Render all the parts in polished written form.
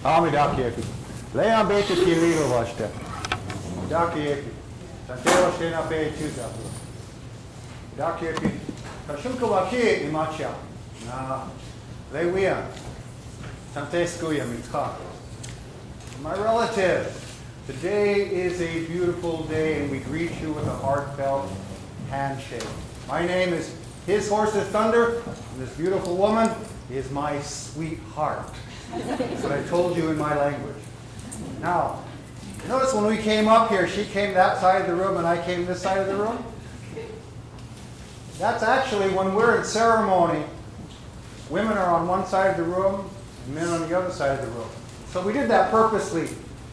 Ami Dakieki. Leon Bete Kililo Vashta. Dakieki. Tanteo Shena Fe Tuza. Dakieki. Kashunka Waki Imacha. Na Lewian. Tanteskuya Mitka. My relative, today is a beautiful day and we greet you with a heartfelt handshake. My name is His Horse is Thunder, and this beautiful woman is my sweetheart. That's what I told you in my language. Now, notice when we came up here, she came that side of the room and I came this side of the room. That's actually when we're in ceremony, women are on one side of the room, and men on the other side of the room. So we did that purposely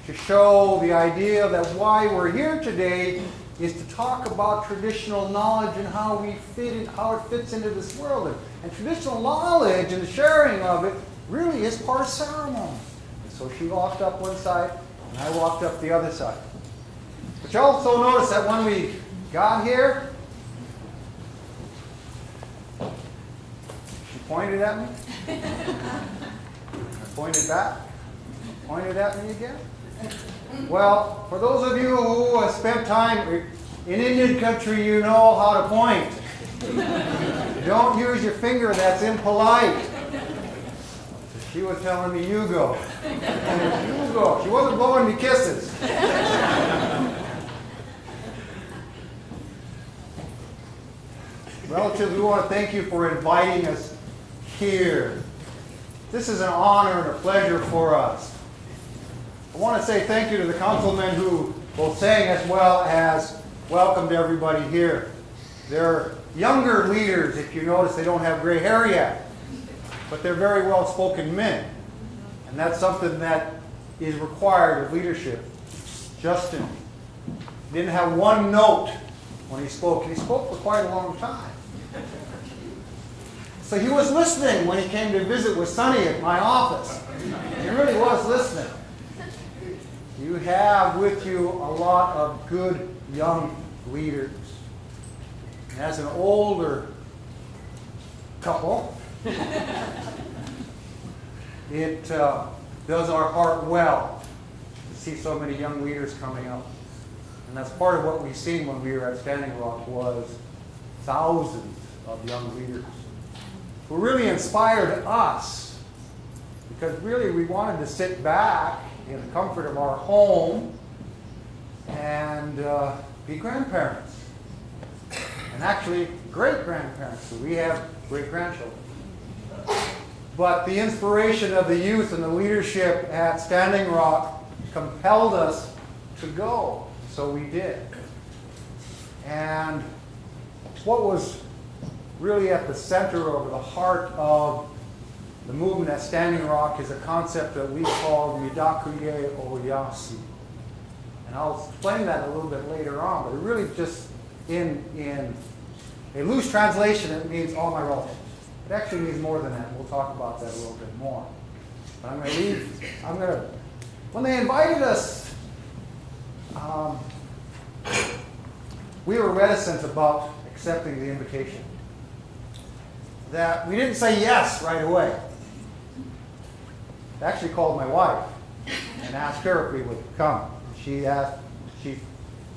to show the idea that why we're here today is to talk about traditional knowledge and how we fit in, how it fits into this world. And traditional knowledge and the sharing of it really is part of ceremony. And so she walked up one side and I walked up the other side. But you also notice that when we got here, she pointed at me. I pointed back. Pointed at me again. Well, for those of you who have spent time in Indian country, you know how to point. Don't use your finger, that's impolite. So she was telling me, you go. You go. She wasn't blowing me kisses. Relatives, we want to thank you for inviting us here. This is an honor and a pleasure for us. I want to say thank you to the councilmen who both sang as well as welcomed everybody here. They're younger leaders, if you notice they don't have gray hair yet, but they're very well-spoken men. And that's something that is required of leadership. Justin didn't have one note when he spoke. He spoke for quite a long time. So he was listening when he came to visit with Sonny at my office. He really was listening. You have with you a lot of good young leaders. And as an older couple, it does our heart well to see so many young leaders coming up. And that's part of what we've seen when we were at Standing Rock was thousands of young leaders who really inspired us because really we wanted to sit back in the comfort of our home and be grandparents. And actually great-grandparents. So we have great-grandchildren. But the inspiration of the youth and the leadership at Standing Rock compelled us to go. So we did. And what was really at the center or the heart of the movement at Standing Rock is a concept that we call Mitakuye Oyasin. And I'll explain that a little bit later on, but it really just, in a loose translation, it means all my relatives. It actually means more than that. We'll talk about that a little bit more. But when they invited us, we were reticent about accepting the invitation. That we didn't say yes right away. I actually called my wife and asked her if we would come. She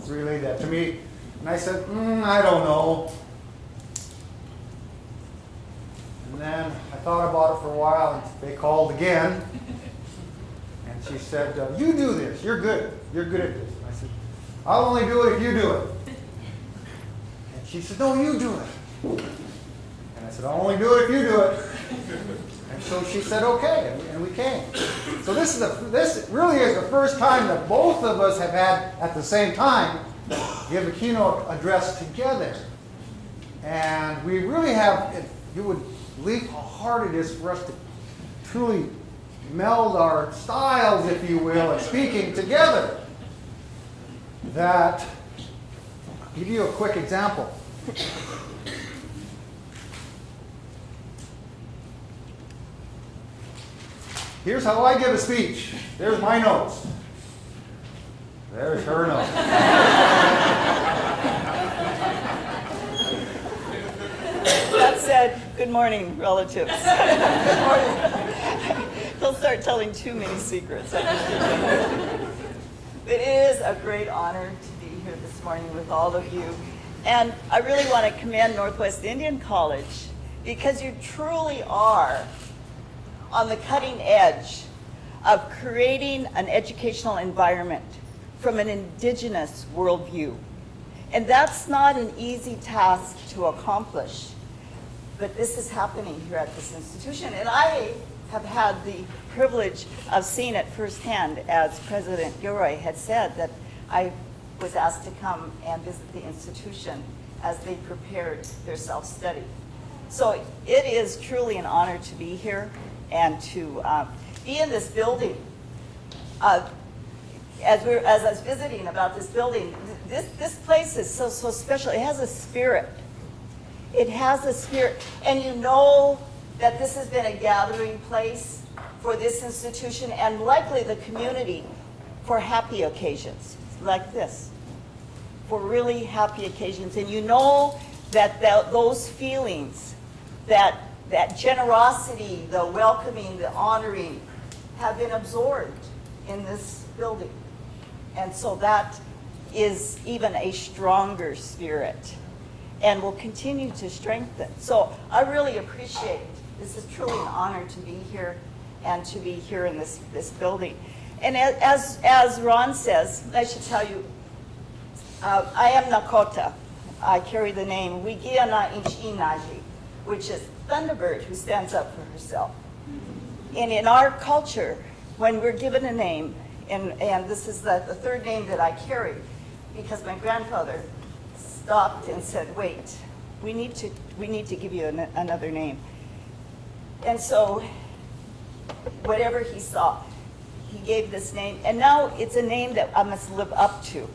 relayed that to me, and I said, I don't know. And then I thought about it for a while, and they called again, and she said, you do this, you're good at this. And I said, I'll only do it if you do it. And she said, no, you do it. And I said, I'll only do it if you do it. And so she said, okay, and we came. So this really is the first time that both of us have had, at the same time, give a keynote address together. And we really have, you would believe how hard it is for us to truly meld our styles, if you will, in speaking together. That, I'll give you a quick example. Here's how I give a speech. There's my notes. There's her notes. That said, good morning, relatives. Good morning. Don't start telling too many secrets. It is a great honor to be here this morning with all of you. And I really want to commend Northwest Indian College because you truly are on the cutting edge of creating an educational environment from an Indigenous worldview. And that's not an easy task to accomplish, but this is happening here at this institution. And I have had the privilege of seeing it firsthand, as President Gilroy had said, that I was asked to come and visit the institution as they prepared their self-study. So it is truly an honor to be here and to be in this building. As I was visiting about this building, this place is so special. It has a spirit. It has a spirit. And you know that this has been a gathering place for this institution and likely the community for happy occasions like this, for really happy occasions. And you know that those feelings, that generosity, the welcoming, the honoring, have been absorbed in this building. And so that is even a stronger spirit and will continue to strengthen. So I really appreciate it. This is truly an honor to be here and to be here in this building. And as Ron says, I should tell you, I am Nakota. I carry the name Wigiana Inchinaji, which is Thunderbird who stands up for herself. And in our culture, when we're given a name, and this is the third name that I carry, because my grandfather stopped and said, wait, we need to give you another name. And so whatever he saw, he gave this name, and now it's a name that I must live up to.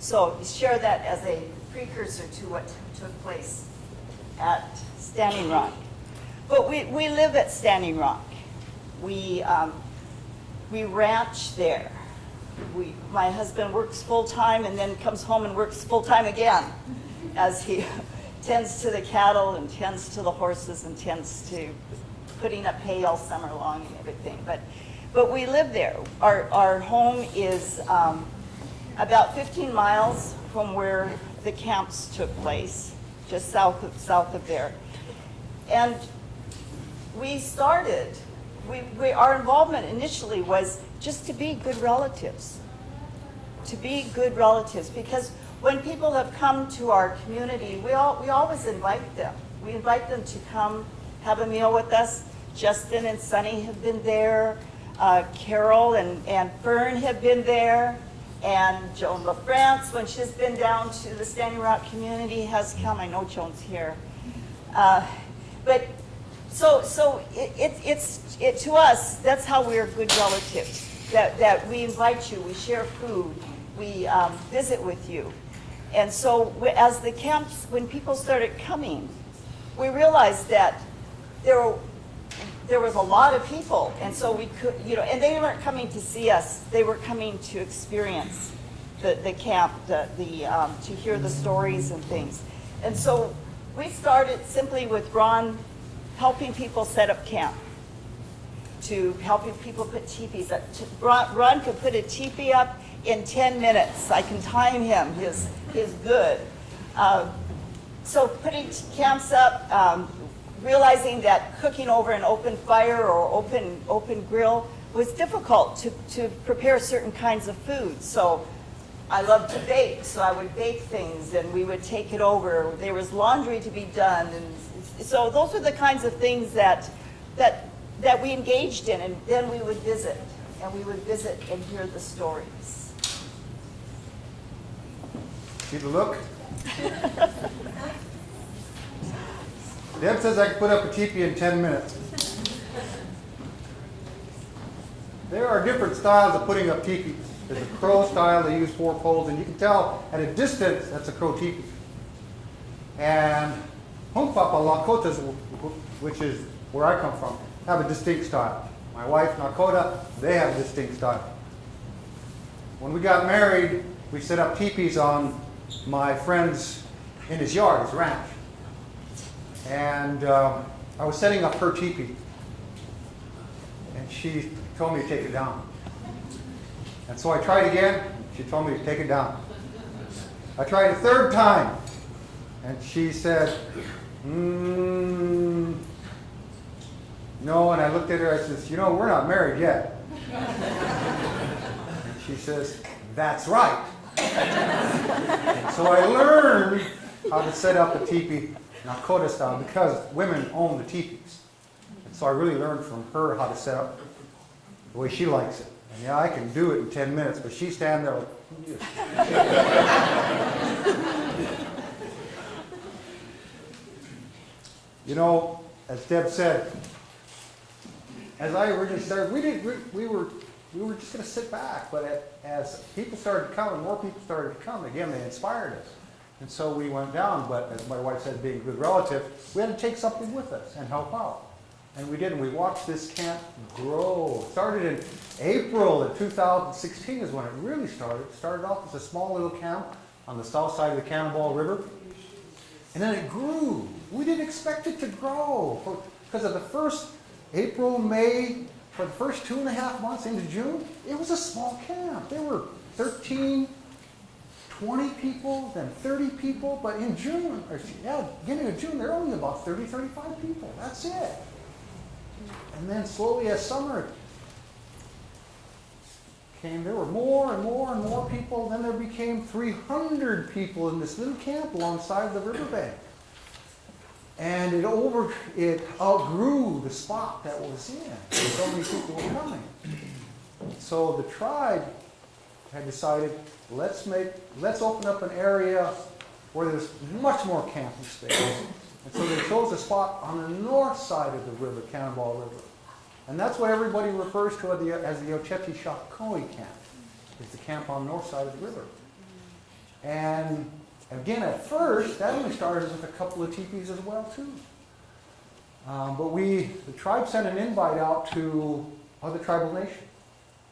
So share that as a precursor to what took place at Standing Rock. But we live at Standing Rock. We ranch there. My husband works full-time and then comes home and works full-time again as he tends to the cattle and tends to the horses and tends to putting up hay all summer long and everything. But we live there. Our home is about 15 miles from where the camps took place, just south of there. And we started, our involvement initially was just to be good relatives. To be good relatives, because when people have come to our community, we always invite them. We invite them to come have a meal with us. Justin and Sunny have been there. Carol and Fern have been there. And Joan LaFrance, when she's been down to the Standing Rock community, has come. I know Joan's here. But so to us, that's how we're good relatives. That we invite you, we share food, we visit with you. And so as the camps, when people started coming, we realized that there was a lot of people, and so we could, and they weren't coming to see us, they were coming to experience the camp, to hear the stories and things. And so we started simply with Ron helping people set up camp, to helping people put teepees up. Ron could put a teepee up in 10 minutes. I can time him, he's good. So putting camps up, realizing that cooking over an open fire or open grill was difficult to prepare certain kinds of food. So I loved to bake, so I would bake things and we would take it over. There was laundry to be done, and so those are the kinds of things that we engaged in, and then we would visit, and hear the stories. See the look? Deb says I can put up a teepee in 10 minutes. There are different styles of putting up teepees. There's a crow style, they use 4 poles, and you can tell at a distance that's a crow teepee. And Hunkpapa Lakotas, which is where I come from, have a distinct style. My wife, Nakota, they have a distinct style. When we got married, we set up teepees on my friend's, in his yard, his ranch. And I was setting up her teepee. And and she told me to take it down. And so I tried again. She told me to take it down. I tried a third time, and she said, no. And I looked at her. I says, we're not married yet. And she says, that's right. And so I learned how to set up a teepee Nakota style because women own the teepees. And so I really learned from her how to set up the way she likes it. And yeah, I can do it in 10 minutes, but she's standing there like, as Deb said, as I originally started, we were just going to sit back, but as people started coming, more people started to come. Again, they inspired us. And so we went down, but as my wife said, being a good relative, we had to take something with us and help out. And we did, and we watched this camp grow. It started in April of 2016 is when it really started. It started off as a small little camp on the south side of the Cannonball River. And then it grew. We didn't expect it to grow. Because of the first April, May, for the first 2.5 months into June, it was a small camp. There were 13, 20 people, then 30 people. But in June, beginning of June, there were only about 30, 35 people. That's it. And then slowly as summer came, there were more and more and more people. Then there became 300 people in this little camp alongside the riverbank. And it outgrew the spot that was in. So many people were coming. So the tribe had decided, let's open up an area where there's much more camping space. And so they chose a spot on the north side of the river, Cannonball River. And that's what everybody refers to as the Oceti-Shakoi camp. It's the camp on the north side of the river. And again, at first, that only started with a couple of teepees as well, too. But the tribe sent an invite out to other tribal nations.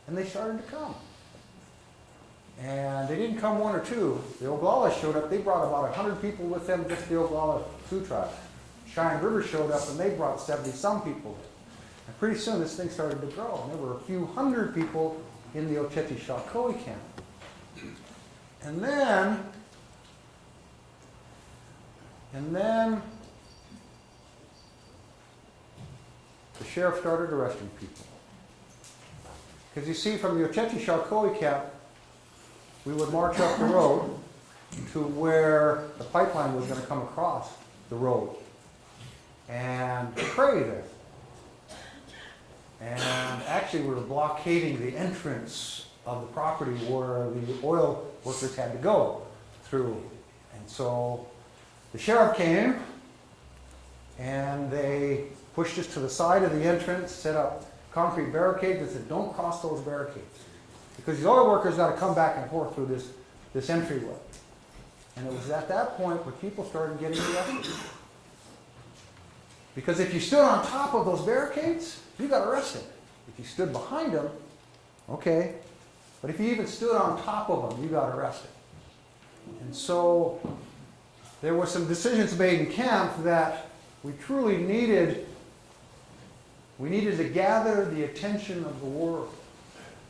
And they started to come. And they didn't come one or two. The Oglalas showed up. They brought about 100 people with them, just the Oglala Sioux tribe. Cheyenne River showed up, and they brought 70-some people. And pretty soon, this thing started to grow. And there were a few hundred people in the Oceti-Shakoi camp. And then the sheriff started arresting people. Because you see, from the Oceti-Shakoi camp, we would march up the road to where the pipeline was going to come across the road and pray there. And actually, we were blockading the entrance of the property where the oil workers had to go through. And so the sheriff came, and they pushed us to the side of the entrance, set up concrete barricades, and said, don't cross those barricades. Because these oil workers got to come back and forth through this entryway. And it was at that point where people started getting arrested. Because if you stood on top of those barricades, you got arrested. If you stood behind them, okay. But if you even stood on top of them, you got arrested. And so there were some decisions made in camp that we truly needed. We needed to gather the attention of the world.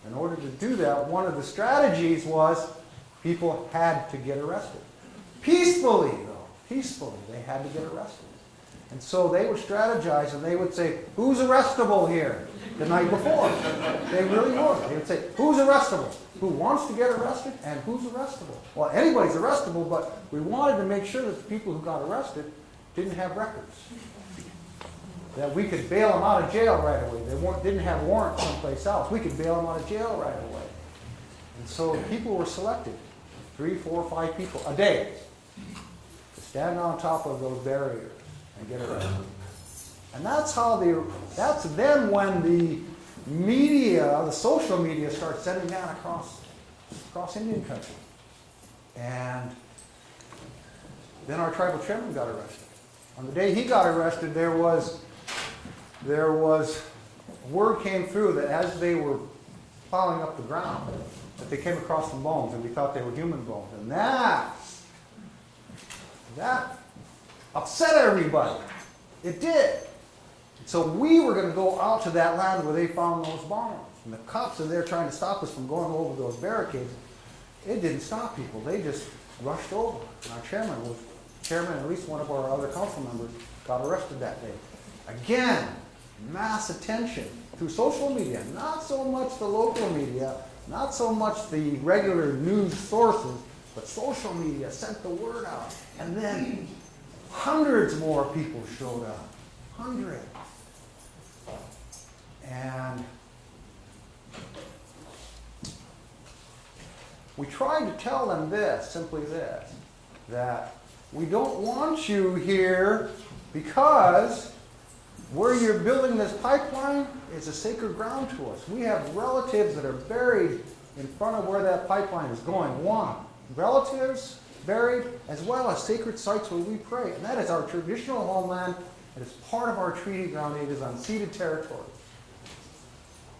In order to do that, one of the strategies was people had to get arrested. Peacefully, though. Peacefully, they had to get arrested. And so they would strategize, and they would say, who's arrestable here the night before? They really would. They would say, who's arrestable? Who wants to get arrested, and who's arrestable? Well, anybody's arrestable, but we wanted to make sure that the people who got arrested didn't have records. That we could bail them out of jail right away. They didn't have warrants someplace else. We could bail them out of jail right away. And so people were selected, 3, 4, 5 people a day, to stand on top of those barriers and get arrested. And that's then when the media, the social media, starts sending that across Indian country. And then our tribal chairman got arrested. On the day he got arrested, word came through that as they were plowing up the ground, that they came across some bones, and we thought they were human bones. And that upset everybody. It did. So we were going to go out to that land where they found those bombers. And the cops are there trying to stop us from going over those barricades. It didn't stop people. They just rushed over. And our chairman, and at least one of our other council members, got arrested that day. Again, mass attention through social media. Not so much the local media, not so much the regular news sources, but social media sent the word out. And then hundreds more people showed up. Hundreds. And we tried to tell them this, simply this, that we don't want you here because where you're building this pipeline is a sacred ground to us. We have relatives that are buried in front of where that pipeline is going. One, relatives buried, as well as sacred sites where we pray. And that is our traditional homeland. It is part of our treaty ground. It is unceded territory.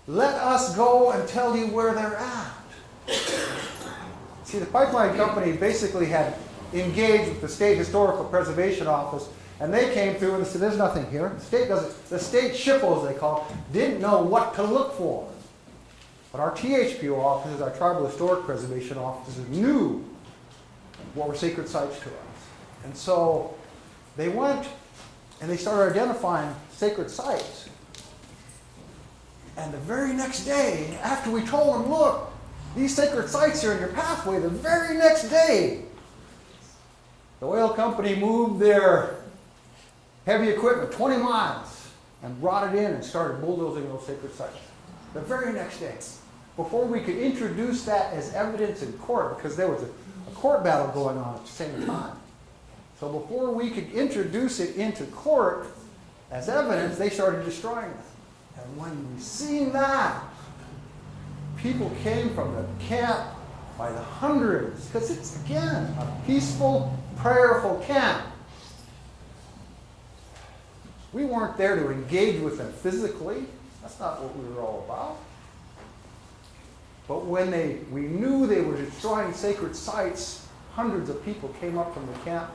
Let us go and tell you where they're at. See, the pipeline company basically had engaged with the State Historical Preservation Office, and they came through and said, there's nothing here. The state SHPO, as they call it, didn't know what to look for. But our THPO officers, our Tribal Historic Preservation officers, knew what were sacred sites to us. And so they went and they started identifying sacred sites. And the very next day, after we told them, look, these sacred sites are in your pathway, the very next day, the oil company moved their heavy equipment 20 miles and brought it in and started bulldozing those sacred sites. The very next day, before we could introduce that as evidence in court, because there was a court battle going on at the same time. So before we could introduce it into court as evidence, they started destroying them. And when we seen that, people came from the camp by the hundreds, because it's, again, a peaceful, prayerful camp. We weren't there to engage with them physically. That's not what we were all about. But when we knew they were destroying sacred sites, hundreds of people came up from the camp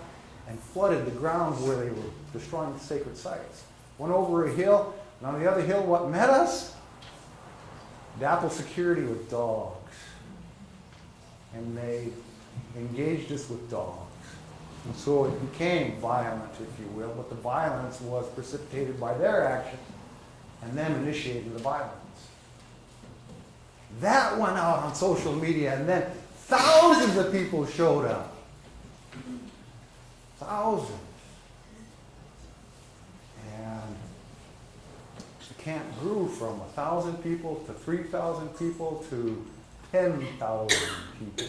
and flooded the ground where they were destroying sacred sites. Went over a hill, and on the other hill, what met us? Dapple security with dogs. And they engaged us with dogs. And so it became violent, if you will, but the violence was precipitated by their action and then initiated the violence. That went out on social media, and then thousands of people showed up. Thousands. And the camp grew from 1,000 people to 3,000 people to 10,000 people.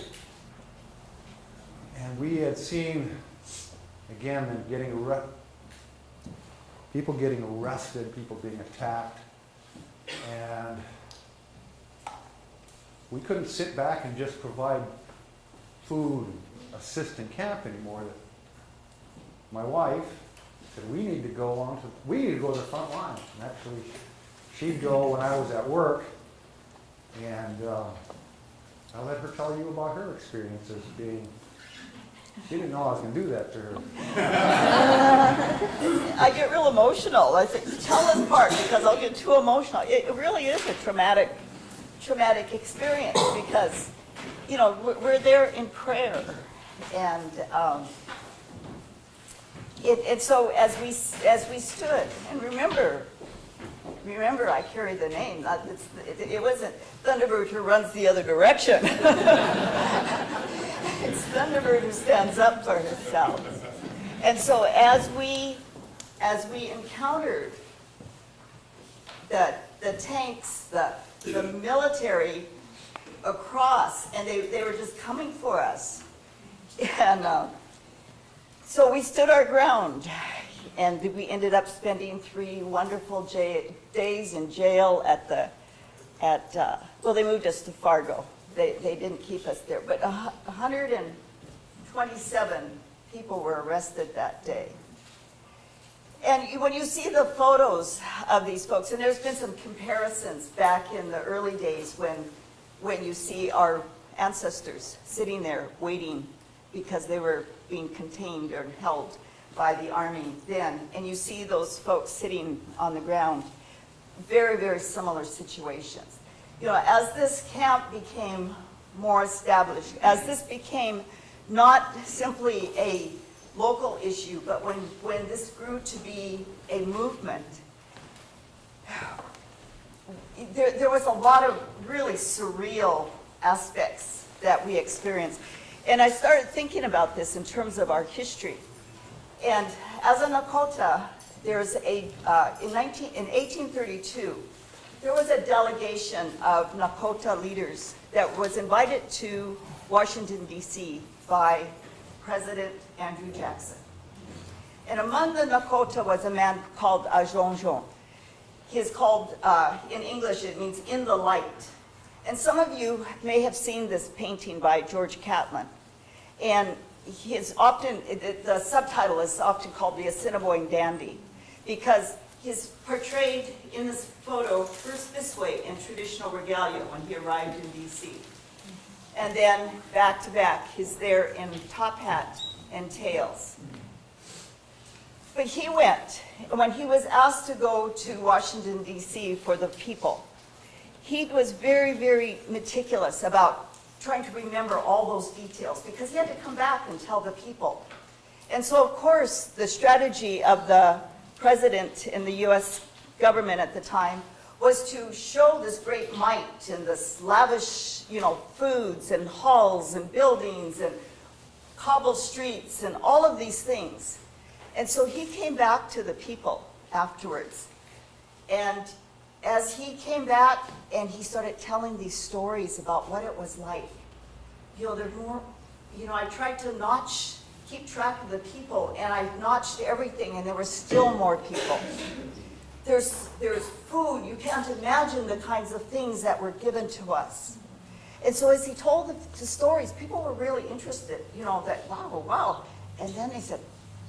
And we had seen, again, them people getting arrested, people being attacked. And we couldn't sit back and just provide food and assist in camp anymore. My wife said, we need to go to the front lines. And actually, she'd go when I was at work, and I'll let her tell you about her experiences being. She didn't know I was going to do that to her. I get real emotional. I think, tell us part, because I'll get too emotional. It really is a traumatic experience, because, you know, we're there in prayer, and so as we stood, and remember, I carry the name. It wasn't Thunderbird who runs the other direction. It's Thunderbird who stands up for herself. And so as we encountered the tanks, the military across, and they were just coming for us. And so we stood our ground, and we ended up spending 3 wonderful days in jail well, they moved us to Fargo. They didn't keep us there, but 127 people were arrested that day. And when you see the photos of these folks, and there's been some comparisons back in the early days when you see our ancestors sitting there waiting because they were being contained or held. by the Army then, and you see those folks sitting on the ground. Very, very similar situations. You know, as this camp became more established, as this became not simply a local issue, but when this grew to be a movement, there was a lot of really surreal aspects that we experienced. And I started thinking about this in terms of our history. And as a Nakota, there's in 1832, there was a delegation of Nakota leaders that was invited to Washington, D.C. by President Andrew Jackson. And among the Nakota was a man called Ajonjon. He's called, in English, it means in the light. And some of you may have seen this painting by George Catlin. And the subtitle is often called the Assiniboine Dandy, because he's portrayed in this photo first this way in traditional regalia when he arrived in D.C. And then back to back, he's there in top hat and tails. But he went, when he was asked to go to Washington, D.C. for the people, he was very, very meticulous about trying to remember all those details because he had to come back and tell the people. And so, of course, the strategy of the president in the U.S. government at the time was to show this great might and this lavish, foods and halls and buildings and cobbled streets and all of these things. And so he came back to the people afterwards. And as he came back and he started telling these stories about what it was like, there's more, I tried to keep track of the people, and I notched everything, and there were still more people. There's food. You can't imagine the kinds of things that were given to us. And so as he told the stories, people were really interested, that, wow. And then they said,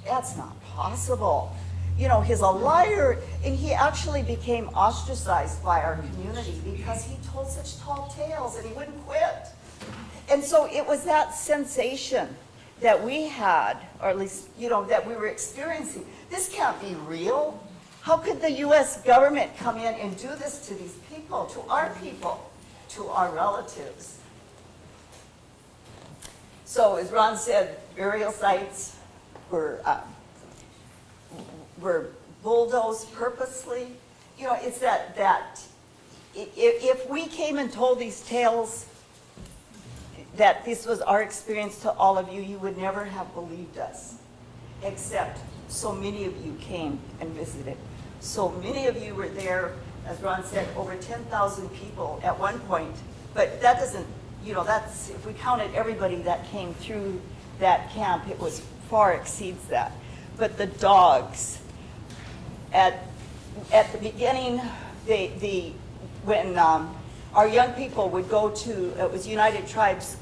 that's not possible. He's a liar. And he actually became ostracized by our community because he told such tall tales and he wouldn't quit. And so it was that sensation that we had, or at least, that we were experiencing. This can't be real. How could the U.S. government come in and do this to these people, to our relatives? So as Ron said, burial sites were bulldozed purposely. It's that if we came and told these tales that this was our experience to all of you, you would never have believed us, except so many of you came and visited. So many of you were there, as Ron said, over 10,000 people at one point, but that doesn't, that's, if we counted everybody that came through that camp, it was far exceeds that. But the dogs, at the beginning, when our young people would go to, it was United Tribes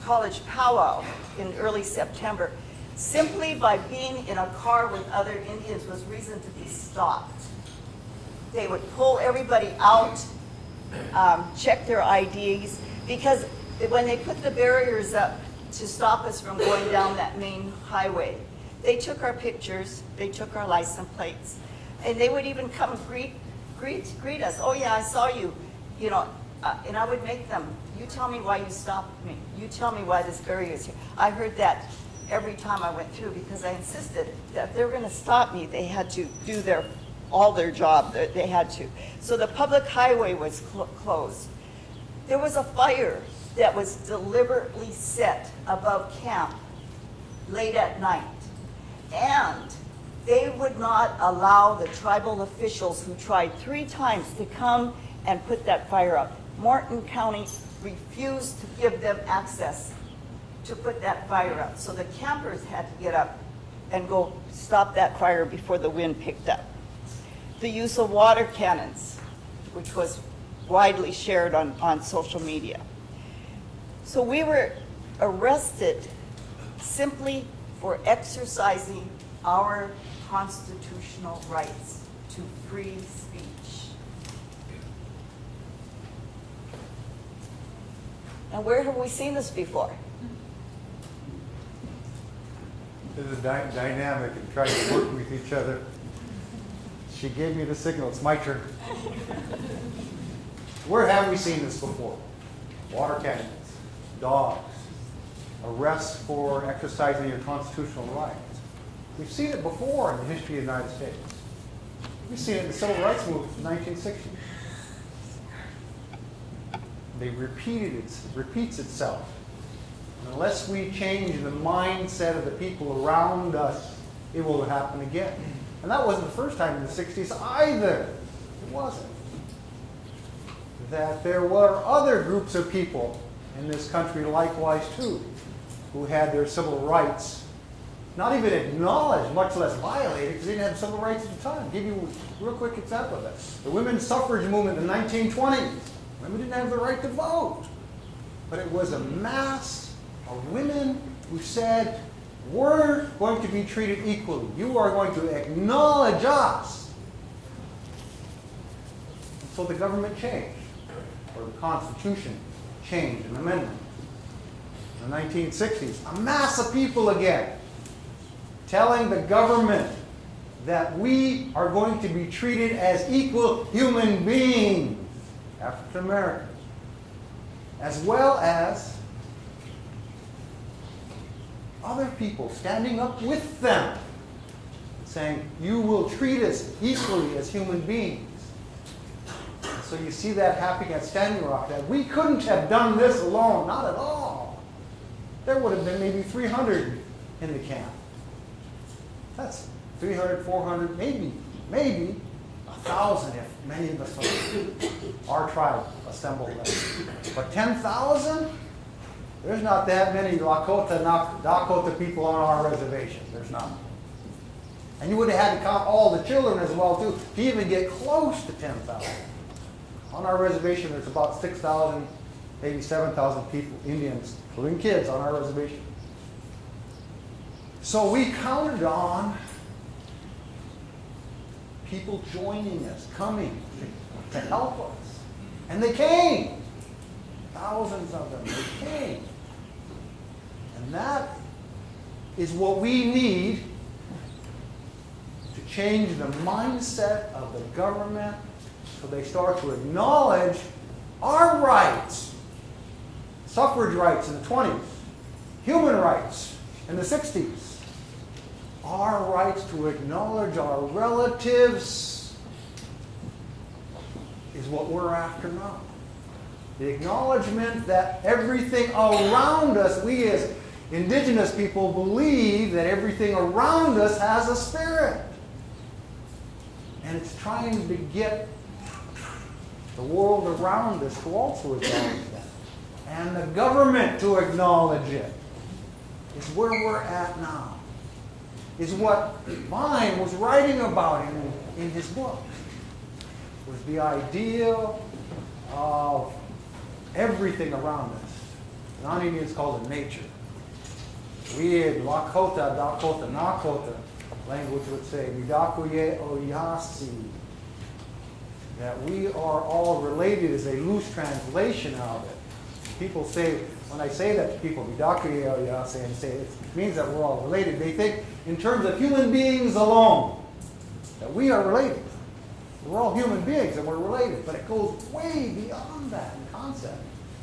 College powwow in early September, simply by being in a car with other Indians was reason to be stopped. They would pull everybody out, check their IDs, because when they put the barriers up to stop us from going down that main highway, they took our pictures, they took our license plates, and they would even come greet us. Oh yeah, I saw you, and I would make them, you tell me why you stopped me. You tell me why this barrier is here. I heard that every time I went through because I insisted that if they were going to stop me, they had to do all their job. They had to. So the public highway was closed. There was a fire that was deliberately set above camp late at night. And they would not allow the tribal officials who tried 3 times to come and put that fire out. Morton County refused to give them access to put that fire out. So the campers had to get up and go stop that fire before the wind picked up. The use of water cannons, which was widely shared on social media. So we were arrested simply for exercising our constitutional rights to free speech. And where have we seen this before? This is dynamic and trying to work with each other. She gave me the signal. It's my turn. Where have we seen this before? Water cannons, dogs, arrests for exercising your constitutional rights. We've seen it before in the history of the United States. We've seen it in the Civil Rights Movement in the 1960s. They repeats itself. And unless we change the mindset of the people around us, it will happen again. And that wasn't the first time in the 60s either. It wasn't. That there were other groups of people in this country likewise too, who had their civil rights not even acknowledged, much less violated, because they didn't have civil rights at the time. I'll give you a real quick example of that. The women's suffrage movement in the 1920s. Women didn't have the right to vote. But it was a mass of women who said, we're going to be treated equally. You are going to acknowledge us. And so the government changed, or the Constitution changed, an amendment. In the 1960s, a mass of people again, telling the government that we are going to be treated as equal human beings, African Americans, as well as other people standing up with them, saying, you will treat us equally as human beings. And so you see that happening at Standing Rock, that we couldn't have done this alone, not at all. There would have been maybe 300 in the camp. That's 300, 400, maybe 1,000 if many of us from our tribe assembled there. But 10,000? There's not that many Dakota people on our reservation. There's not. And you would have had to count all the children as well too to even get close to 10,000. On our reservation, there's about 6,000, maybe 7,000 people, Indians, including kids on our reservation. So we counted on people joining us, coming to help us. And they came. Thousands of them, they came. And that is what we need to change the mindset of the government so they start to acknowledge our rights. Suffrage rights in the 20s, human rights in the 60s. Our rights to acknowledge our relatives is what we're after now. The acknowledgement that everything around us, we as Indigenous people believe that everything around us has a spirit. And it's trying to get the world around us to also acknowledge that. And the government to acknowledge it is where we're at now. Is what Vine was writing about in his book. Was the idea of everything around us. Non-Indians call it nature. We in Lakota, Dakota, Nakota language would say, Mitakuye, Oyasin. That we are all related is a loose translation of it. People say, when I say that to people, Mitakuye, Oyasin, and say it means that we're all related, they think in terms of human beings alone, that we are related. We're all human beings and we're related, but it goes way beyond that in concept.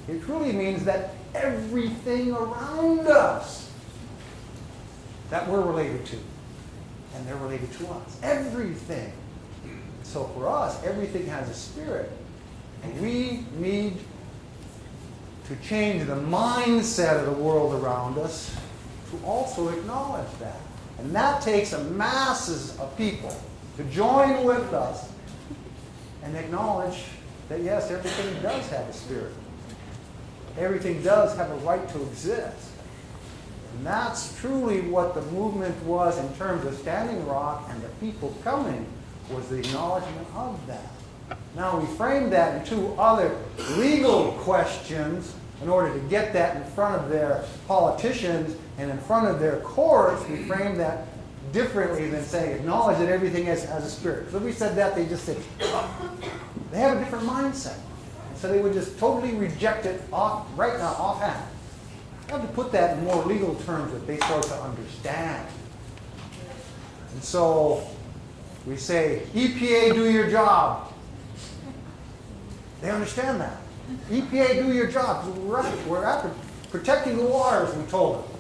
It truly means that everything around us that we're related to, and they're related to us. Everything. So for us, everything has a spirit. And we need to change the mindset of the world around us to also acknowledge that. And that takes a masses of people to join with us and acknowledge that yes, everything does have a spirit. Everything does have a right to exist. And that's truly what the movement was in terms of Standing Rock and the people coming, was the acknowledgement of that. Now we frame that in two other legal questions in order to get that in front of their politicians and in front of their courts. We frame that differently than saying acknowledge that everything has a spirit. So if we said that, they just say, they have a different mindset. So they would just totally reject it right now, offhand. have to put that in more legal terms that they start to understand. And so we say, EPA, do your job. They understand that. EPA, do your job. We're after protecting the waters, we told them.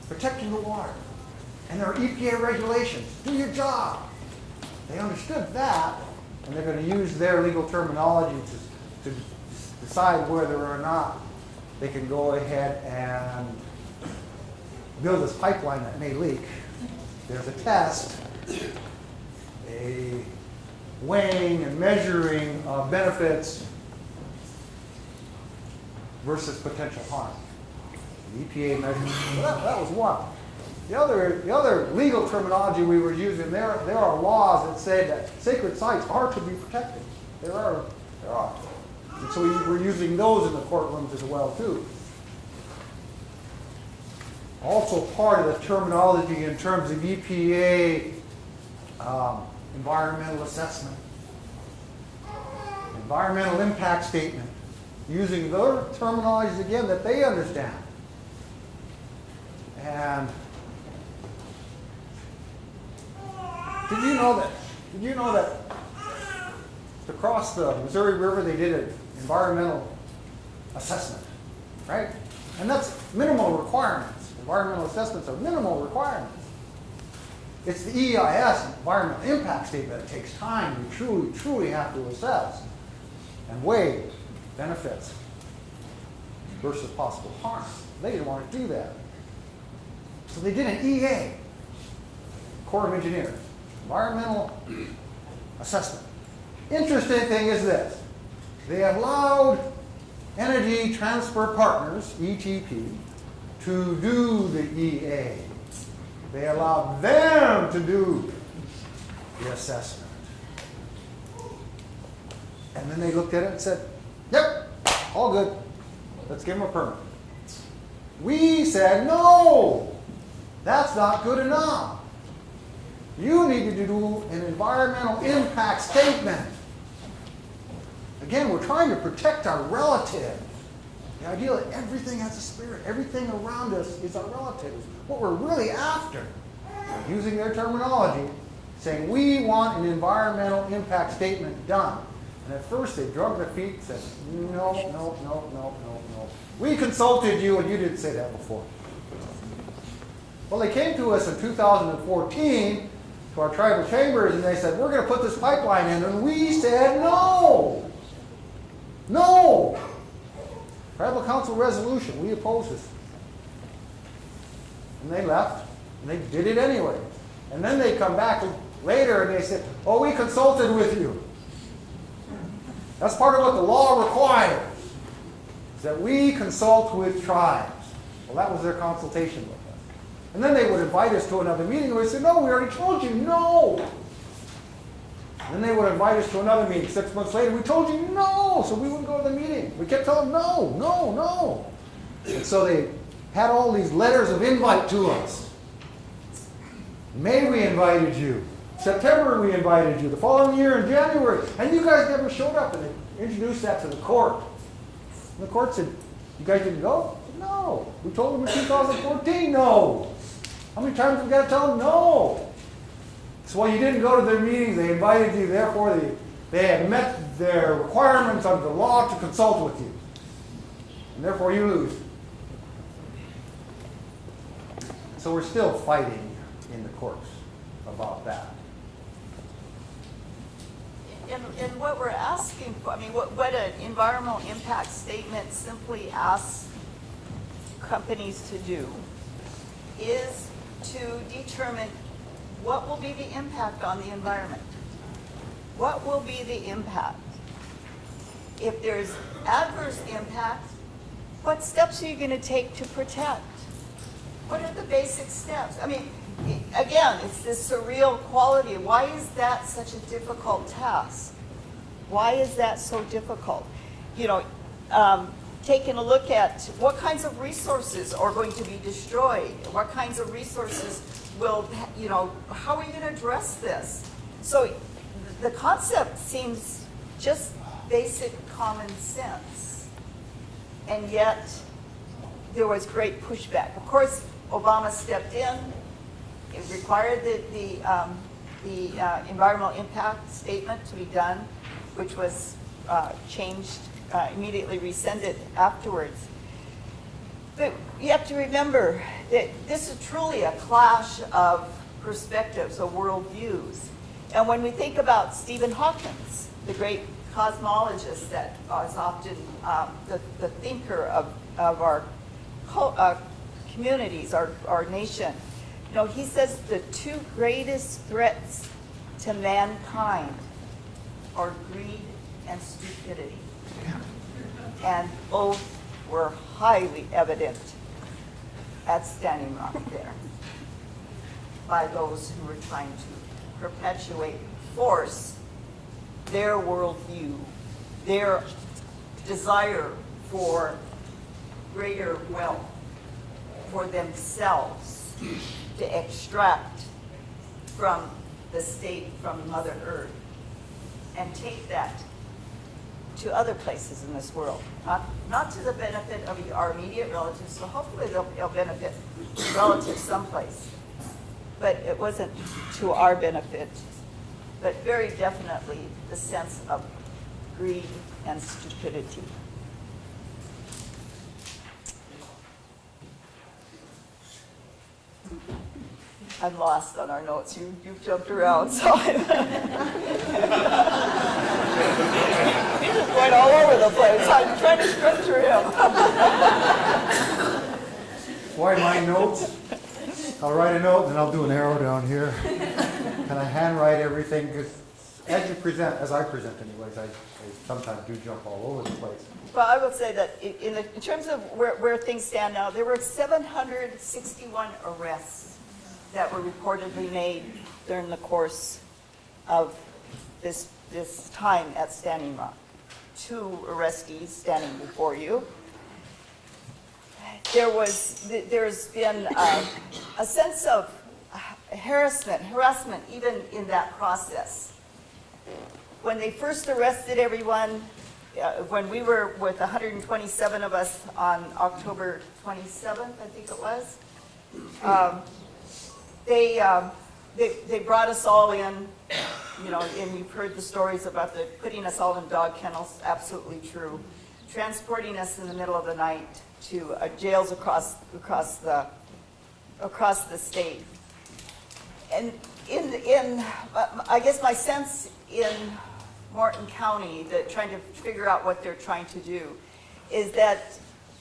Protecting the water. And there are EPA regulations. Do your job. They understood that, and they're going to use their legal terminology to decide whether or not they can go ahead and build this pipeline that may leak. There's a test, a weighing and measuring of benefits versus potential harm. The EPA measurement. Well, that was one. The other legal terminology we were using, there are laws that say that sacred sites are to be protected. There are. And so we were using those in the courtrooms as well, too. Also part of the terminology in terms of EPA environmental assessment, environmental impact statement, using their terminologies again that they understand. And did you know that to cross the Missouri River they did an environmental assessment, right? And that's minimal requirements. Environmental assessments are minimal requirements. It's the EIS, environmental impact statement, that takes time. You truly have to assess and weigh benefits versus possible harm. They didn't want to do that. So they did an EA, Corps of Engineers, environmental assessment. Interesting thing is this. They allowed Energy Transfer Partners, ETP, to do the EA. They allowed them to do the assessment. And then they looked at it and said, yep, all good. Let's give them a permit. We said, no, that's not good enough. You need to do an environmental impact statement. Again, we're trying to protect our relatives. The idea that everything has a spirit, everything around us is our relatives. What we're really after, using their terminology, saying we want an environmental impact statement done. And at first they drug their feet and said, no. We consulted you and you didn't say that before. Well, they came to us in 2014 to our tribal chambers and they said, we're going to put this pipeline in. And we said, no. Tribal Council resolution, we oppose this. And they left, and they did it anyway. And then they come back later and they said, oh, we consulted with you. That's part of what the law requires, is that we consult with tribes. Well, that was their consultation with us. And then they would invite us to another meeting, and we said, no, we already told you, no. And then they would invite us to another meeting 6 months later. We told you no, so we wouldn't go to the meeting. We kept telling them no. And so they had all these letters of invite to us. May we invited you. September we invited you. The following year in January. And you guys never showed up. And they introduced that to the court. And the court said, you guys didn't go? I said, no. We told them in 2014 no. How many times have we got to tell them no? So while you didn't go to their meetings, they invited you, therefore they had met their requirements under the law to consult with you. And therefore you lose. So we're still fighting in the courts about that. And what we're asking for, what an environmental impact statement simply asks companies to do is to determine what will be the impact on the environment. What will be the impact? If there's adverse impact, what steps are you going to take to protect? What are the basic steps? Again, it's this surreal quality. Why is that such a difficult task? Why is that so difficult? Taking a look at what kinds of resources are going to be destroyed, what kinds of resources will, how are you going to address this? So the concept seems just basic common sense, and yet there was great pushback. Of course, Obama stepped in. It required the environmental impact statement to be done, which was changed, immediately rescinded afterwards. But you have to remember that this is truly a clash of perspectives, of worldviews. And when we think about Stephen Hawking, the great cosmologist that is often the thinker of our communities, our nation, you know, he says the two greatest threats to mankind are greed and stupidity. And both were highly evident at Standing Rock there by those who were trying to perpetuate, force their worldview, their desire for greater wealth for themselves to extract from the state, from Mother Earth, and take that to other places in this world. Not to the benefit of our immediate relatives, so hopefully they'll benefit relatives someplace. But it wasn't to our benefit, but very definitely the sense of greed and stupidity. I'm lost on our notes. You've jumped around, so I'm going all over the place. I'm trying to structure him. Why my notes? I'll write a note and I'll do an arrow down here. And I handwrite everything because as I present anyways, I sometimes do jump all over the place. Well, I will say that in terms of where things stand now, there were 761 arrests that were reportedly made during the course of this time at Standing Rock. 2 arrestees standing before you. There's been a sense of harassment even in that process. When they first arrested everyone, when we were with 127 of us on October 27th, I think it was, they brought us all in, you know, and you've heard the stories about putting us all in dog kennels, absolutely true. Transporting us in the middle of the night to jails across the state. And I guess my sense in Morton County, that trying to figure out what they're trying to do, is that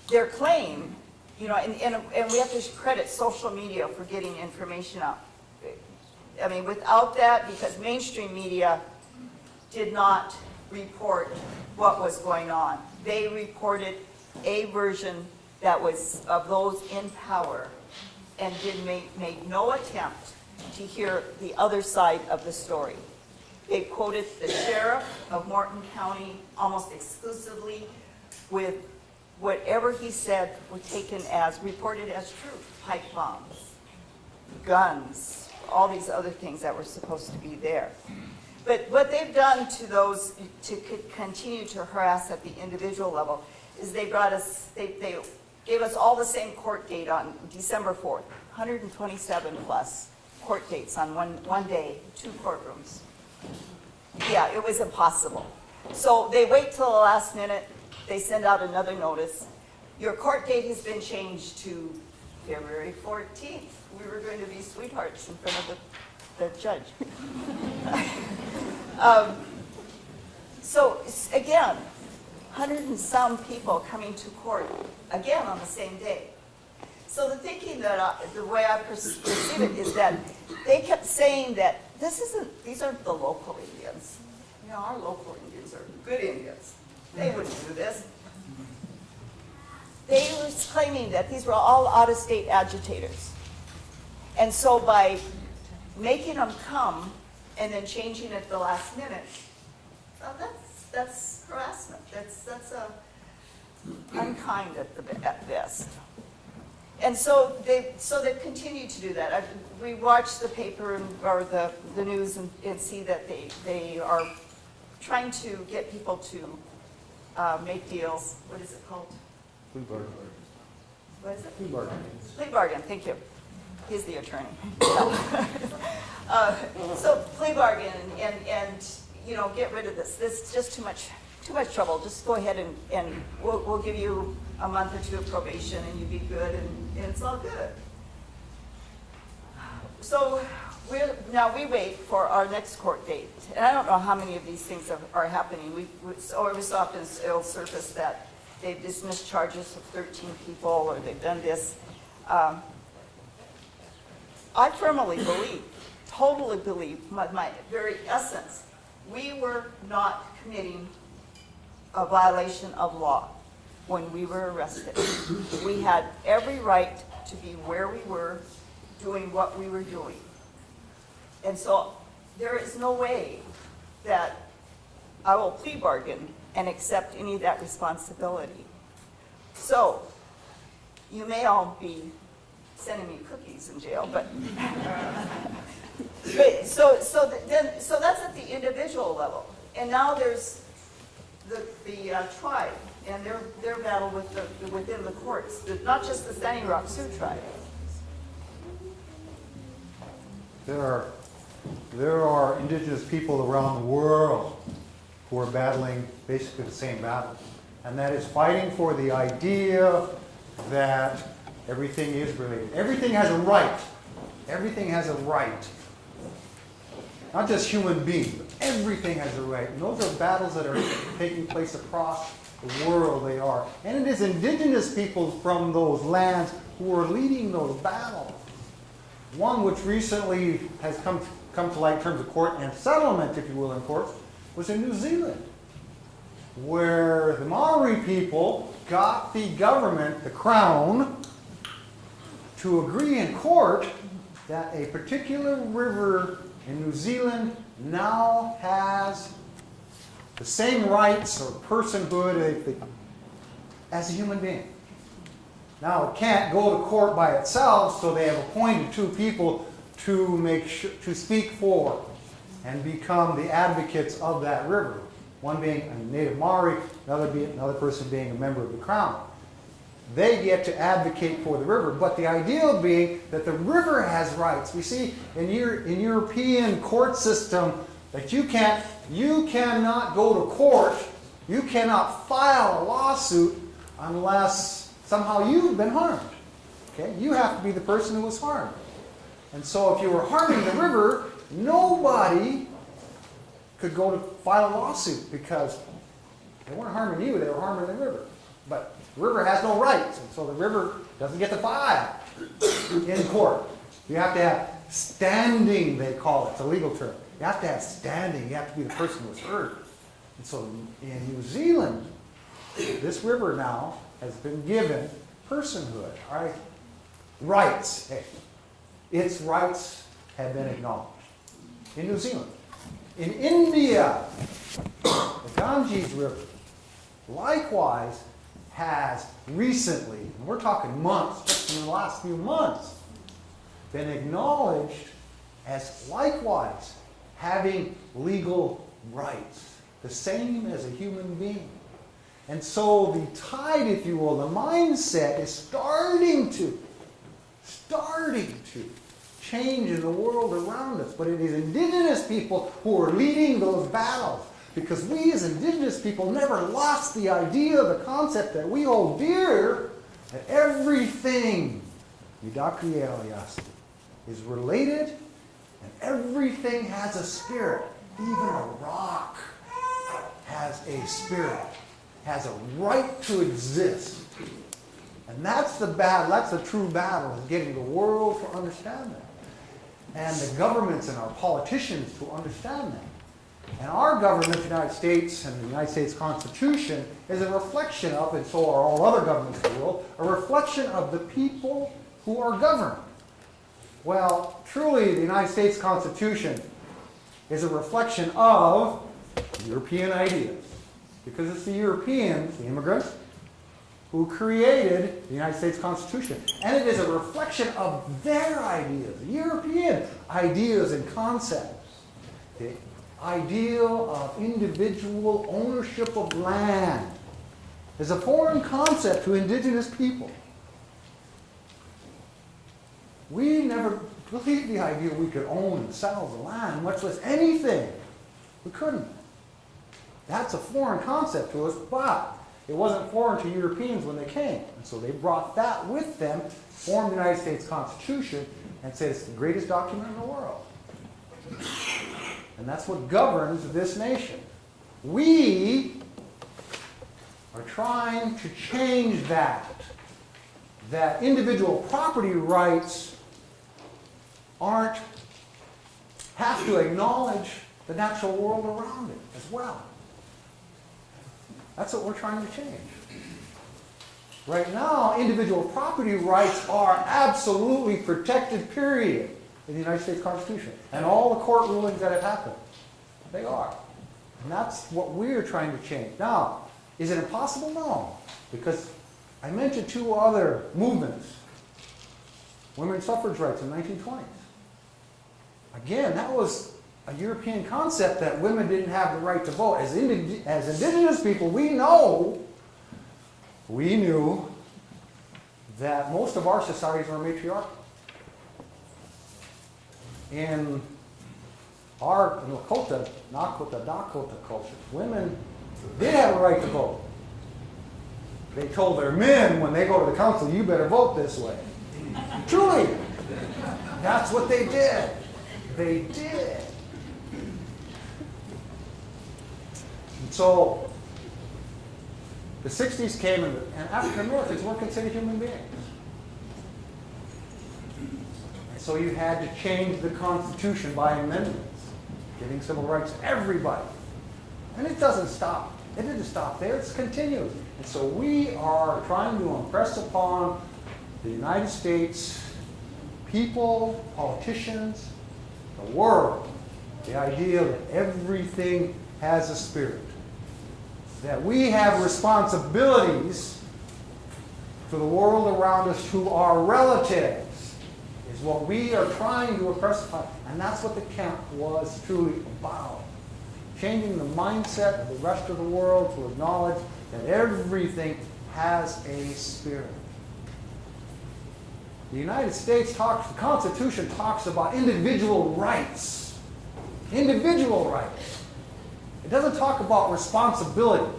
their claim, you know, and we have to credit social media for getting information out. I mean, without that, because mainstream media did not report what was going on. They reported a version that was of those in power and made no attempt to hear the other side of the story. They quoted the sheriff of Morton County almost exclusively, with whatever he said were taken as, reported as true. Pipe bombs, guns, all these other things that were supposed to be there. But what they've done to those, to continue to harass at the individual level, is they gave us all the same court date on December 4th, 127 plus court dates on one day, 2 courtrooms. Yeah, it was impossible. So they wait till the last minute, they send out another notice. Your court date has been changed to February 14th. We were going to be sweethearts in front of the judge. So again, 100 and some people coming to court, again on the same day. So the thinking that the way I perceive it is that they kept saying that these aren't the local Indians. You know, our local Indians are good Indians. They wouldn't do this. They were claiming that these were all out-of-state agitators. And so by making them come and then changing it at the last minute, that's harassment. That's unkind at best. And so they continue to do that. We watch the paper or the news and see that they are trying to get people to make deals. What is it called? Plea bargain. what is it? Plea bargain. Plea bargain, thank you. He's the attorney. So plea bargain and get rid of this. This is just too much trouble. Just go ahead and we'll give you a month or two of probation and you be good and it's all good. So we wait for our next court date. And I don't know how many of these things are happening. Every so often it'll surface that they've dismissed charges of 13 people or they've done this. I firmly believe, totally believe, my very essence, we were not committing a violation of law when we were arrested. We had every right to be where we were, doing what we were doing. And so there is no way that I will plea bargain and accept any of that responsibility. So you may all be sending me cookies in jail, but so that's at the individual level, and now there's the tribe and their battle within the courts, not just the Standing Rock Sioux tribe. There are indigenous people around the world who are battling basically the same battle, and that is fighting for the idea that everything is related. Everything has a right. Everything has a right. Not just human beings, but everything has a right. And those are battles that are taking place across the world. They are. And it is indigenous peoples from those lands who are leading those battles. One which recently has come to light in terms of court and settlement, if you will, in court, was in New Zealand, where the Maori people got the government, the Crown, to agree in court that a particular river in New Zealand now has the same rights or personhood as a human being. Now, it can't go to court by itself, so they have appointed two people to speak for and become the advocates of that river. One being a native Maori, another person being a member of the Crown. They get to advocate for the river, but the ideal being that the river has rights. We see in European court system that you cannot go to court, you cannot file a lawsuit unless somehow you've been harmed. Okay? You have to be the person who was harmed. And so if you were harming the river, nobody could go to file a lawsuit because they weren't harming you, they were harming the river. But the river has no rights, and so the river doesn't get to file in court. You have to have standing, they call it. It's a legal term. You have to have standing. You have to be the person who was hurt. And so in New Zealand, this river now has been given personhood, all right? Rights. Hey, its rights have been acknowledged. In New Zealand. In India, the Ganges River, likewise, has recently, and we're talking months, just in the last few months, been acknowledged as likewise having legal rights, the same as a human being. And so the tide, if you will, the mindset is starting to change in the world around us. But it is indigenous people who are leading those battles. Because we as indigenous people never lost the idea, the concept that we hold dear, that everything, Mitakuye Oyasin, is related, and everything has a spirit. Even a rock has a spirit, has a right to exist. And that's the battle, that's the true battle, is getting the world to understand that. And the governments and our politicians to understand that. And our government, the United States, and the United States Constitution is a reflection of, and so are all other governments in the world, a reflection of the people who are governed. Well, truly, the United States Constitution is a reflection of European ideas. Because it's the Europeans, the immigrants, who created the United States Constitution. And it is a reflection of their ideas, European ideas and concepts. The ideal of individual ownership of land is a foreign concept to indigenous people. We never believed the idea we could own and settle the land, much less anything. We couldn't. That's a foreign concept to us, but it wasn't foreign to Europeans when they came. And so they brought that with them, formed the United States Constitution, and said it's the greatest document in the world. And that's what governs this nation. We are trying to change that. That individual property rights have to acknowledge the natural world around it as well. That's what we're trying to change. Right now, individual property rights are absolutely protected, period, in the United States Constitution. And all the court rulings that have happened, they are. And that's what we're trying to change. Now, is it impossible? No. Because I mentioned two other movements. Women's suffrage rights in the 1920s. Again, that was a European concept that women didn't have the right to vote. As indigenous people, we knew that most of our societies were matriarchal. In our Lakota, Dakota culture, women did have a right to vote. They told their men when they go to the council, you better vote this way. Truly, that's what they did. They did. And so, the 60s came and African Americans were considered human beings. And so you had to change the Constitution by amendments, giving civil rights to everybody. And it doesn't stop. It didn't stop there. It's continued. And so we are trying to impress upon the United States people, politicians, the world, the idea that everything has a spirit. That we have responsibilities to the world around us who are relatives is what we are trying to impress upon. And that's what the camp was truly about. Changing the mindset of the rest of the world to acknowledge that everything has a spirit. The United States the Constitution talks about individual rights. Individual rights. It doesn't talk about responsibilities.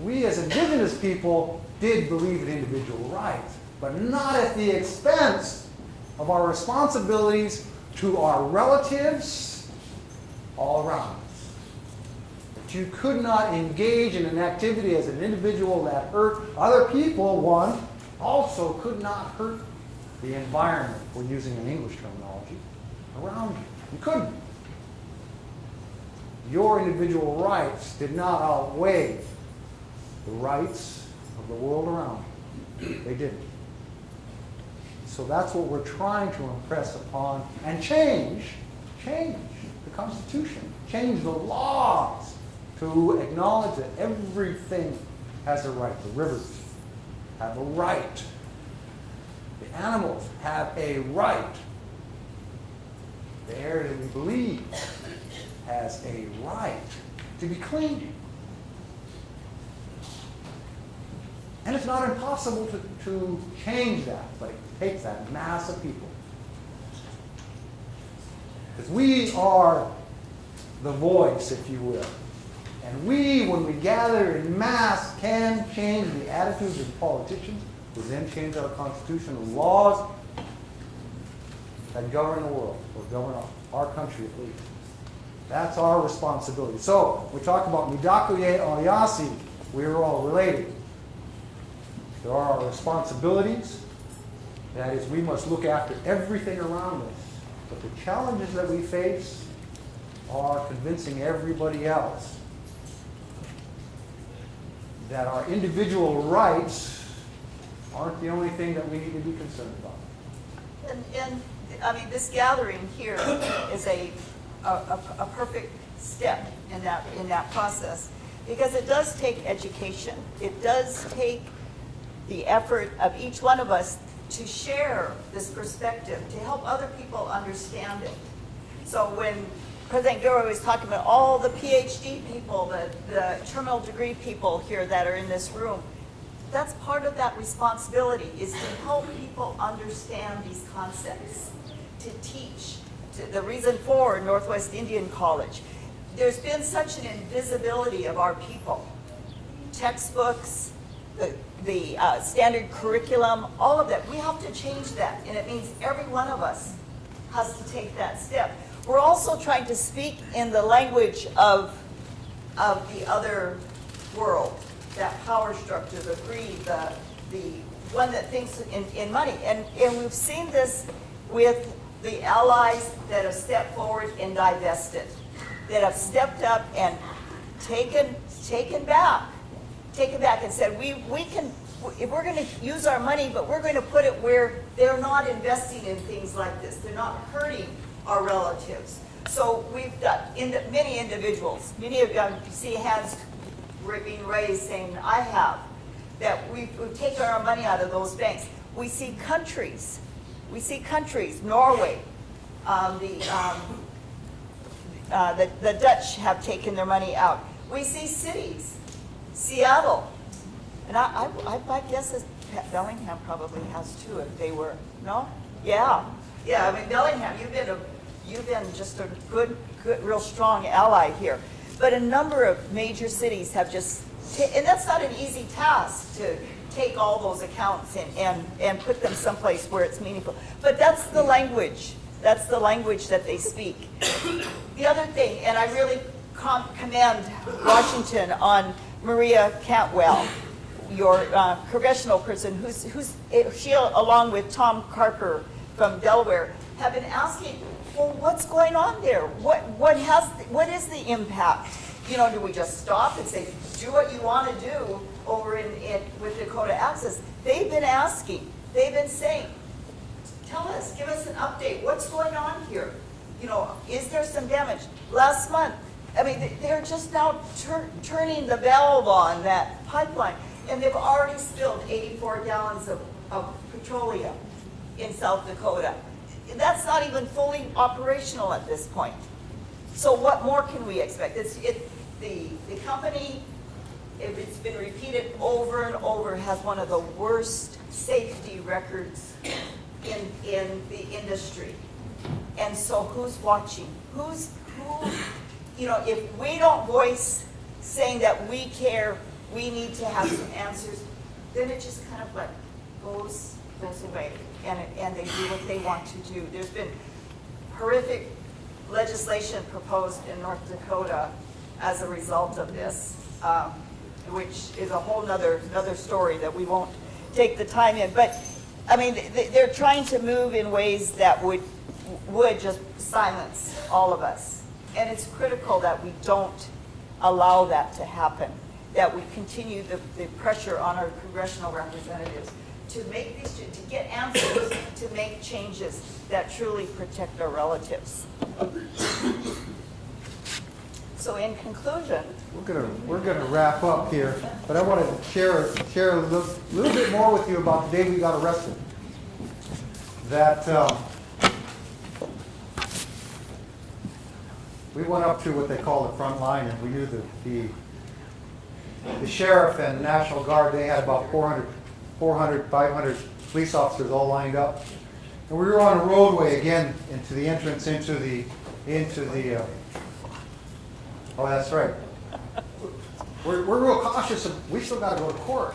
We as indigenous people did believe in individual rights, but not at the expense of our responsibilities to our relatives all around us. That you could not engage in an activity as an individual that hurt other people, one, also could not hurt the environment, we're using an English terminology, around you. You couldn't. Your individual rights did not outweigh the rights of the world around you. They didn't. So that's what we're trying to impress upon and change the Constitution, change the laws to acknowledge that everything has a right. The rivers have a right. The animals have a right. The air that we breathe has a right to be clean. And it's not impossible to change that, but it takes that mass of people. Because we are the voice, if you will. And we, when we gather in mass, can change the attitudes of politicians, who then change our Constitution, the laws that govern the world, or govern our country at least. That's our responsibility. So, we talk about Mitakuye, Oyasin, we are all related. There are our responsibilities. That is, we must look after everything around us. But the challenges that we face are convincing everybody else that our individual rights aren't the only thing that we need to be concerned about. And I mean, this gathering here is a perfect step in that process, because it does take education. It does take the effort of each one of us to share this perspective, to help other people understand it. So when President Deborah was talking about all the PhD people, the terminal degree people here that are in this room, that's part of that responsibility, is to help people understand these concepts, to teach. The reason for Northwest Indian College, there's been such an invisibility of our people. Textbooks, the standard curriculum, all of that. We have to change that, and it means every one of us has to take that step. We're also trying to speak in the language of the other world, that power structure, the greed, the one that thinks in money. And we've seen this with the allies that have stepped forward and divested, that have stepped up and taken back and said, we can, if we're going to use our money, but we're going to put it where they're not investing in things like this. They're not hurting our relatives. So we've got many individuals, many of you see hands being raised saying, I have, that we've taken our money out of those banks. We see countries, Norway, the Dutch have taken their money out. We see cities, Seattle, and my guess is Bellingham probably has too, if they were, no? Yeah, I mean, Bellingham, you've been just a good, real strong ally here. But a number of major cities have just, and that's not an easy task to take all those accounts and put them someplace where it's meaningful. But that's the language. That's the language that they speak. The other thing, and I really commend Washington on Maria Cantwell, your congressional person, she, along with Tom Carper from Delaware, have been asking, well, what's going on there? What is the impact? You know, do we just stop and say, do what you want to do over with Dakota Access? They've been asking, they've been saying, tell us, give us an update. What's going on here? You know, is there some damage? Last month, I mean, they're just now turning the valve on that pipeline, and they've already spilled 84 gallons of petroleum in South Dakota. That's not even fully operational at this point. So what more can we expect? The company, if it's been repeated over and over, has one of the worst safety records in the industry. And so who's watching? Who, you know, if we don't voice saying that we care, we need to have some answers, then it just kind of like goes away, and they do what they want to do. There's been horrific legislation proposed in North Dakota as a result of this, which is a whole nother story that we won't take the time in. But I mean, they're trying to move in ways that would just silence all of us. And it's critical that we don't allow that to happen, that we continue the pressure on our congressional representatives to make these, to get answers, to make changes that truly protect our relatives. So in conclusion, we're gonna wrap up here, but I wanted to share a little bit more with you about the day we got arrested. That we went up to what they call the front line, and we knew the sheriff and the National Guard. They had about 400, 500 police officers all lined up, and we were on a roadway again into the entrance into the. Oh, that's right. We're real cautious. We still got to go to court,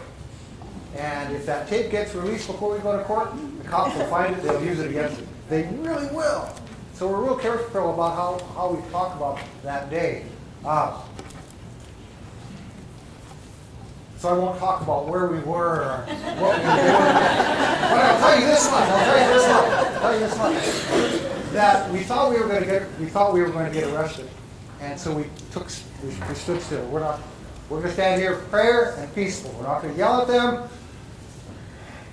and if that tape gets released before we go to court, the cops will find it. They'll use it against it. They really will. So we're real careful about how we talk about that day. So I won't talk about where we were or what we were doing. But I'll tell you this much. That we thought we were going to get arrested, and so we stood still. We're going to stand here prayer and peaceful. We're not going to yell at them.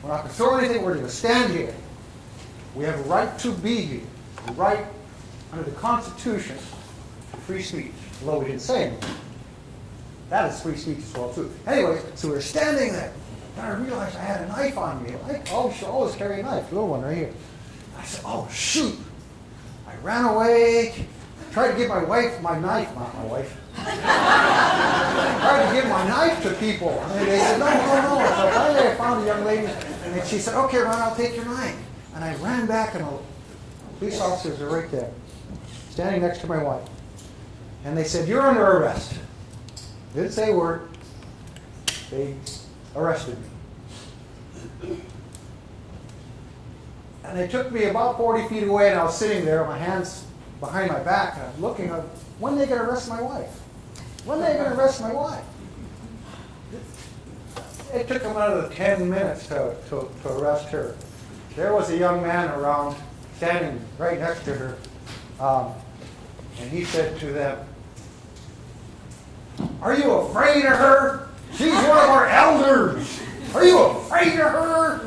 We're not going to throw anything. We're going to stand here. We have a right to be here. The right under the Constitution to free speech. Although we didn't say anything. That is free speech as well, too. Anyway, so we're standing there. And I realized I had a knife on me. I always carry a knife, a little one right here. I said, oh, shoot. I ran away, tried to give my wife my knife, not my wife. Tried to give my knife to people. And they said, no. So finally I found a young lady, and she said, okay, Ron, I'll take your knife. And I ran back, and the police officers are right there, standing next to my wife. And they said, you're under arrest. Didn't say a word. They arrested me. And they took me about 40 feet away, and I was sitting there, my hands behind my back, and I was looking, when are they going to arrest my wife? When are they going to arrest my wife? It took them another 10 minutes to arrest her. There was a young man around, standing right next to her, and he said to them, are you afraid of her? She's one of our elders. Are you afraid of her?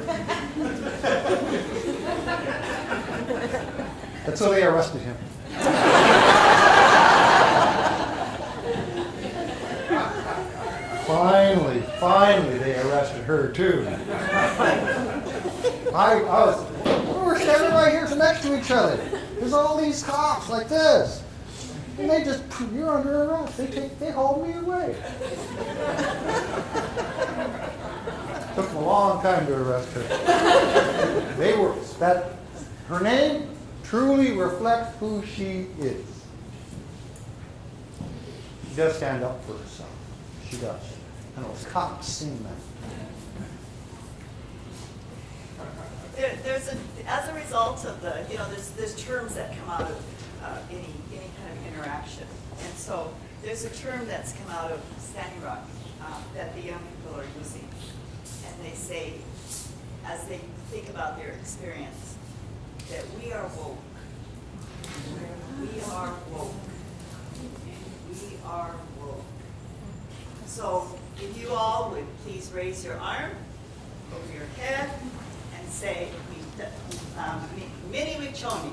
And so they arrested him. Finally, they arrested her too. We were standing right here next to each other. There's all these cops like this. And they just, you're under arrest. They hauled me away. Took them a long time to arrest her. Her name truly reflects who she is. She does stand up for herself. She does. And those cops seen that. As a result of there's terms that come out of any kind of interaction. And so there's a term that's come out of Standing Rock that the young people are using. And they say, as they think about their experience, that we are woke. We are woke. We are woke. So if you all would please raise your arm over your head and say, Mini Wichoni.